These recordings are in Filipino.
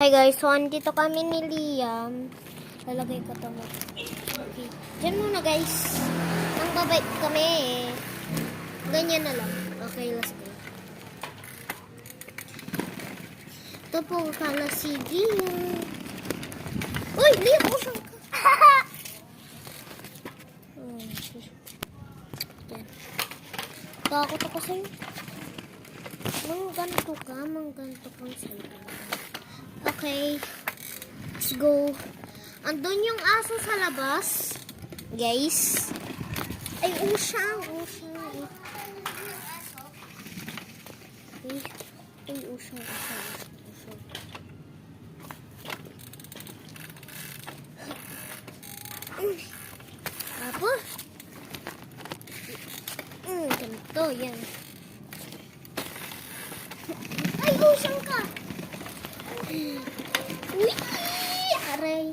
Hi guys, so andito kami ni Liam. Lalagay ko ito mo. Okay. Diyan muna guys. Ang babay kami eh. Ganyan na lang. Okay, let's go. Ito po pala si Liam. Uy, Liam! Usang ka! Yan. Takot ako sa'yo. Mangganto kang sa'yo. Okay. Let's go. Andun yung aso sa labas. Guys. Ay, usang. Ay, usang. Apa? Ganito, yan. Ay, usang ka! Uy! Aray!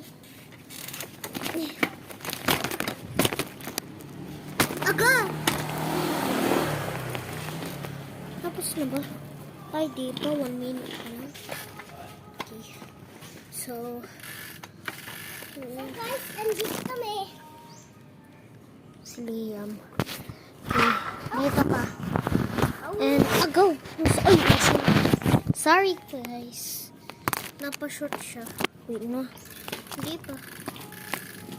Aga! Tapos na ba? Ay, dito. 1 minute na. Okay. So guys, andito kami. Si Liam. Okay. Dito pa. And, go! Ay, sorry guys. Napashort siya. Wait na. Hindi pa.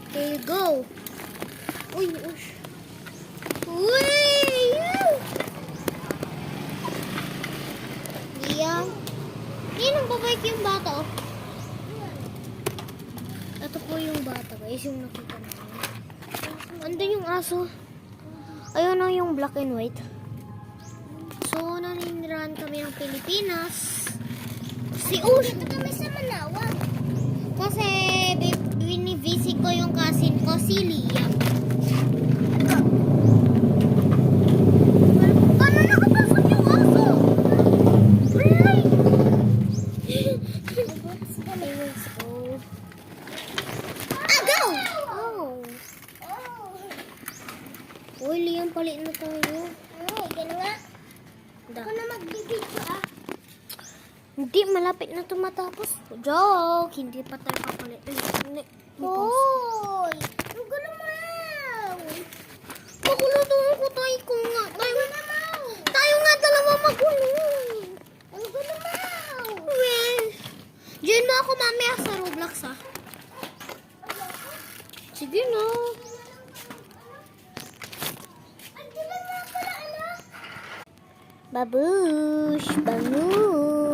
Okay, go! Uy, ush. Uy! Liam. Hindi nang babalik yung bata, oh. Ito po yung bata, guys. Yung nakita namin. Andun yung aso. Ayun na yung black and white. So, naninirahan kami ng Pilipinas. Si Ush. Dito kami sa Manawag. Kasi, binivisit ko yung cousin ko, si Liam. Paano nakapasok yung aso? Ay! Let's go. Go! Oh. Uy, Liam, palit na tayo. Gano'n nga. Ako na magbibidyo Hindi, malapit na ito matapos. Joke! Hindi pa tayo papalit. Hoy! Ang gulo mo! Magulo doon ko tayo ko nga. Tayo nga dalawa magulo. Ang gulo mo! Well, diyan mo ako mamaya sa Roblox Sige na. Babush, bangus.